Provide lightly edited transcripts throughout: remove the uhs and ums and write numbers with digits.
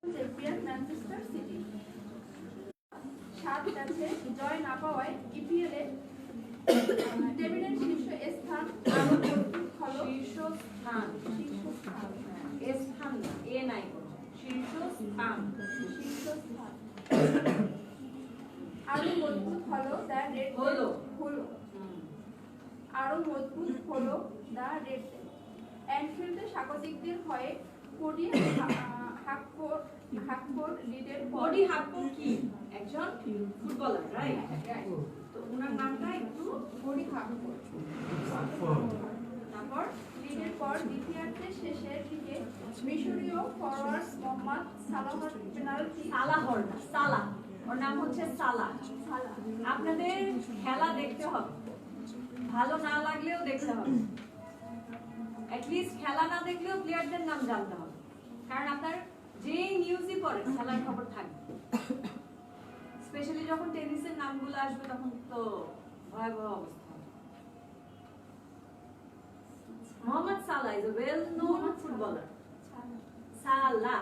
Champion Manchester city. 7 ম্যাচে জয় না পাওয়ায় ইপিএল এ টেবিলের শীর্ষ স্থান আরো মজবুত হলো। শীর্ষস্থান স্থান না এ নাই শীর্ষস্থান আরো মজবুত হলো দ্য রেড হলো আরো মজবুত হলো দ্য রেড অ্যানফিল্ডে স্বাগতিকদের হয়ে কোডি হাকফোর্ড লিডের কোডি হাকফোর্ড কি একজন ফুটবলার রাইট তো ওনার নামটা একটু কোডি হাকফোর্ড। তারপর লিডের পর দ্বিতীয়ার্ধের শেষের দিকে মিশরীয় ফরওয়ার্ড মোহাম্মদ সালাহর পেনাল্টি সালাহ ওর নাম হচ্ছে সালাহ। আপনাদের খেলা দেখতে হবে, ভালো না লাগলেও দেখতে হবে, অ্যাটলিস্ট খেলা না দেখলেও প্লেয়ারদের নাম জানতে হবে, কারণ আপনার যে নিউজই পড়ে খেলার খবর থাকবে, স্পেশালি যখন টেনিসের নামগুলো আসবে তখন তো ভয়াবহ অবস্থা হবে। মোহাম্মদ সালাহ is a well known footballer. সালাহ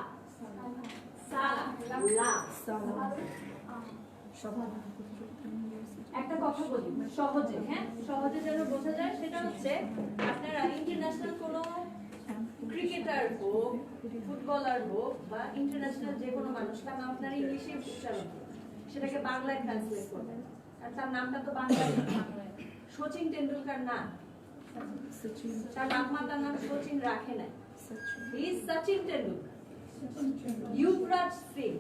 একটা কথা বলি সহজে, হ্যাঁ সহজে যেন বোঝা যায়, সেটা হচ্ছে আপনারা ইন্টারন্যাশনাল কোনো ক্রিকেটার হোক, ফুটবলার হোক বা ইন্টারন্যাশনাল যে কোনো মানুষ, তার নাম আপনারা ইংলিশে উচ্চারণ করবেন, সেটাকে বাংলায় ট্রান্সলেট করবেন, আর তার নামটা তো বাংলায়। সচিন টেন্ডুলকার না, তার তার নাম সচিন রাখে নাই, হি ইজ সচিন টেন্ডুলকার। युवराज सिंह,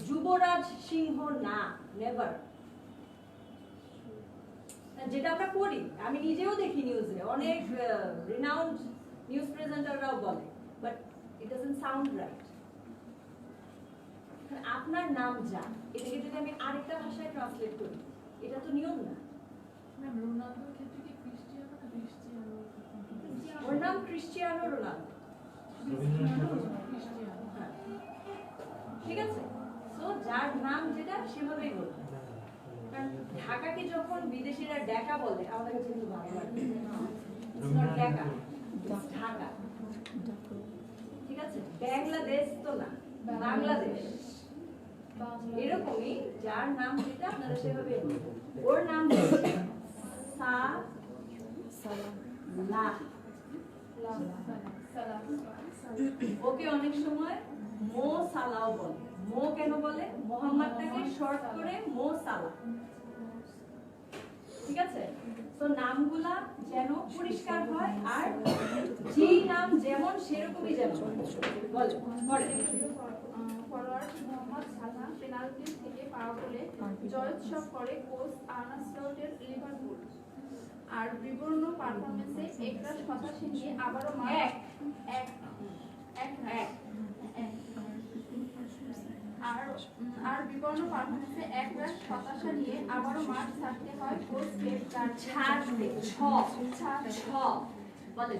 যুবরাজ সিংহ না, নেভার। যেটা আমরা পড়ি, আমি নিজেও দেখি নিউজে, অনেক রিনাউন্ড নিউজ প্রেজেন্টাররাও বলে, but it doesn't sound right. আপনার নাম যা, এটাকে যদি আমি আরেকটা ভাষায় ট্রান্সলেট করি, এটা তো নিয়ম না। রোনালদোর ক্ষেত্রে কি ক্রিস্টিয়ানো? ওর নাম ক্রিস্টিয়ানো রোনালদো, ঠিক আছে? সো যার নাম যেটা সেভাবেই বলবে। কারণ ঢাকাকে যখন বিদেশিরা ঢাকা বলে, আমাদের কাছে কিন্তু ভালো লাগে, ঢাকা, ঢাকা, ঠিক আছে? বাংলাদেশ তো না, বাংলাদেশ। এরকমই যার নাম যেটা আপনারা সেভাবে বলবেন। ওর নাম হচ্ছে সালাহ। ওকে অনেক সময় মো সালাহ বলে। মো কেন বলে? মোহাম্মদটাকে শর্ট করে মো সালাহ, ঠিক আছে? তো নামগুলা যেন পরিষ্কার হয়, আর যেই নাম যেমন সেরকমই যেন বলে। ফরওয়ার্ড মোহাম্মদ সালাহ পেনাল্টি থেকে পাওয়া বলে জয়োৎসব করে কোচ আর্নে স্লটের লিভারপুল। আর বিবর্ণ পারফরম্যান্সে একরাশ হতাশা নিয়ে আবারও বিবর্ণ পারফরম্যান্সে একরাশ হতাশা নিয়ে আবারও মাঠ ছাড়তে হয় কোচ পেপ ছাড়তে বলে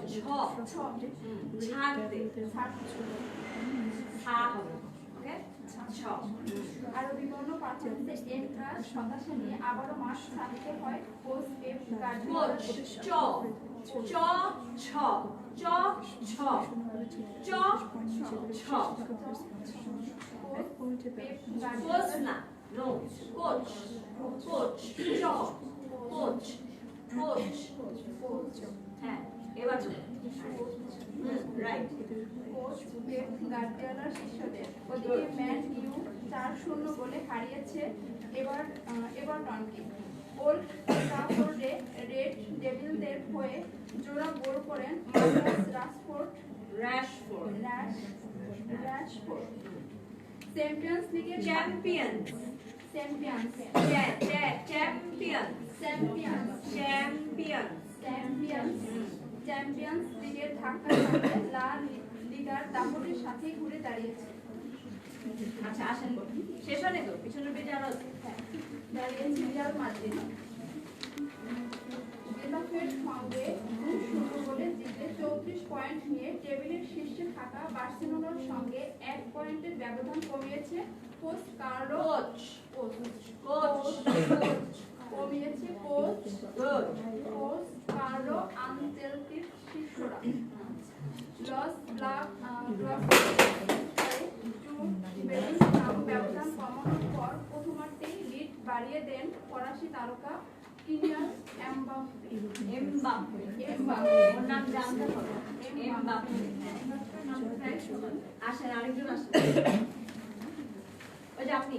আর বিবর্ণ পারফরম্যান্সে একরাশ হতাশা নিয়ে আবারও মাঠ ছাড়তে হয় কোচ পেপ গার্দিওলার শিষ্যদের। ওদিকে ম্যান ইউ 4-0 গোলে হারিয়েছে এভারটনকে। ওল্ড ট্রাফোর্ডে রেড ডেভিলদের হয়ে জোড়া গোল করেন মার্কাস রাশফোর্ড। চ্যাম্পিয়ন্স লিগের চ্যাম্পিয়ন্স লিগের ধাক্কার সাথে লা লিগার দাপটের সাথে ঘুরে দাঁড়িয়েছে। আচ্ছা আসেন, শেষ হয়নি তো, পিছনের পেজে আরো আছে। দাঁড়িয়েছে রিয়াল মাদ্রিদ। গেতাফের সঙ্গে 2-0 গোলে জিতে 34 পয়েন্ট নিয়ে টেবিলের শীর্ষে থাকা বার্সেলোনার সঙ্গে 1 পয়েন্টের ব্যবধান কমিয়েছে কোচ কার্লো আনচেলত্তির শিষ্যরা। লস ব্লাঙ্কোস হারিয়ে দেন ফরাসি তারকা কিলিয়ান এমবাপ্পে। ওর নাম জানতে হবে। এমবাপ্পে। আসেন আরেকজন আসেন। ওই যে আপনি।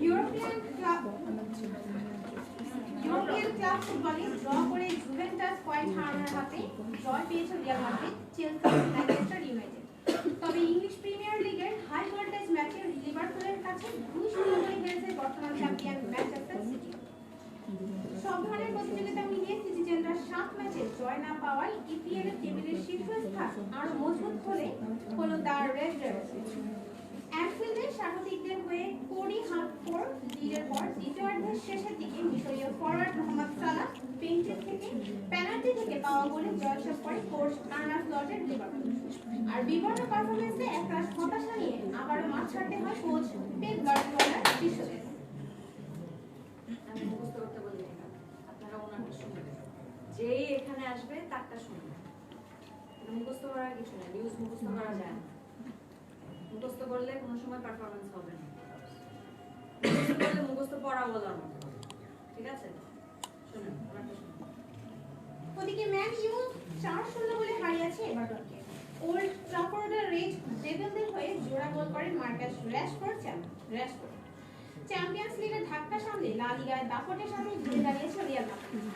ইউরোপিয়ান ক্লাব ফুটবলে ড্র করে জুভেন্টাস পয়েন্ট হারানোর হাতে জয় পেয়েছে Real Madrid, Chelsea, Manchester United. তবে ইংলিশ প্রিমিয়ার লিগের হাই ভোল্টেজ ম্যাচে লিভারপুলের কাছে 2-0 গোলে হেরেছে বর্তমান চ্যাম্পিয়ন ম্যানচেস্টার সিটি। সব ধরনের প্রতিযোগিতা মিলিয়ে সিটিজেনরা 7 ম্যাচে জয় না পাওয়ায় ইপিএল এর টেবিলের শীর্ষস্থান আরো মজবুত হলো দ্য রেড ডেভিলস। অ্যানফিল্ডে স্বাগতিকদের হয়ে কোডি হাকফোর লিডের পর দ্বিতীয়ার্ধের শেষের দিকে মিশরীয় ফরওয়ার্ড মোহাম্মদ সালাহ পেনাল্টি থেকে পাওয়া গোলে জয়লাভ করে কোচ আর্নে স্লটের লিভারপুল। আর বিবর্ণ পারফরম্যান্সে একরাশ হতাশা নিয়ে আবারও মাঠ ছাড়তে হয় কোচ পেপ গার্দিওলার শিষ্যদের। আমি মুখস্থ করতে বলি না, আপনারা ওনারটা শুনবেন। যে এখানে আসবে তারটা শুনবেন। মুখস্থ করার কিছু না, নিউজ মুখস্থ করা যায় না। মুখস্থ করলে কোনো সময় পারফরমেন্স হবে না। মুখস্থ করলে মুখস্থ পড়া বলার মতো, ঠিক আছে? শুনুন, ওনারটা শুনুন। ওদিকে ম্যান ইউ 4-0 গোলে হারিয়েছে এভারটনকে। ওল্ড ট্রাফোর্ডের রেড ডেভিলদের হয়ে জোড়া গোল করেন মার্কাস র্যাশফোর্ড। চ্যাম্পিয়ন্স লিগের ধাক্কা সামলে লা লিগায় দাপটের সাথে ঘুরে দাঁড়িয়েছে রিয়াল মাদ্রিদ।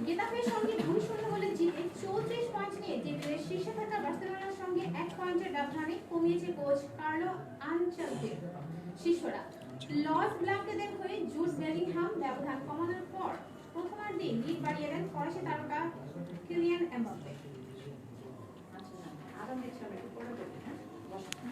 গেতাফের সঙ্গে 2-0 গোলে জিতে 34 পয়েন্ট নিয়ে টেবিলের শীর্ষে থাকা বার্সেলোনার সঙ্গে 1 পয়েন্টের ব্যবধানে কমিয়েছে কোচ কার্লো আনচেলত্তির শিষ্যরা। লস ব্লাঙ্কেদের হয়ে জুড বেলিংহাম ব্যবধান কমানোর পর প্রথমার্ধে লিড বাড়িয়ে দেন ফরাসি তারকা কিলিয়ান এমবাপ্পে। আচ্ছা, আদান দেখছি আমরা একটু পরে বলবো, হ্যাঁ? বসুন।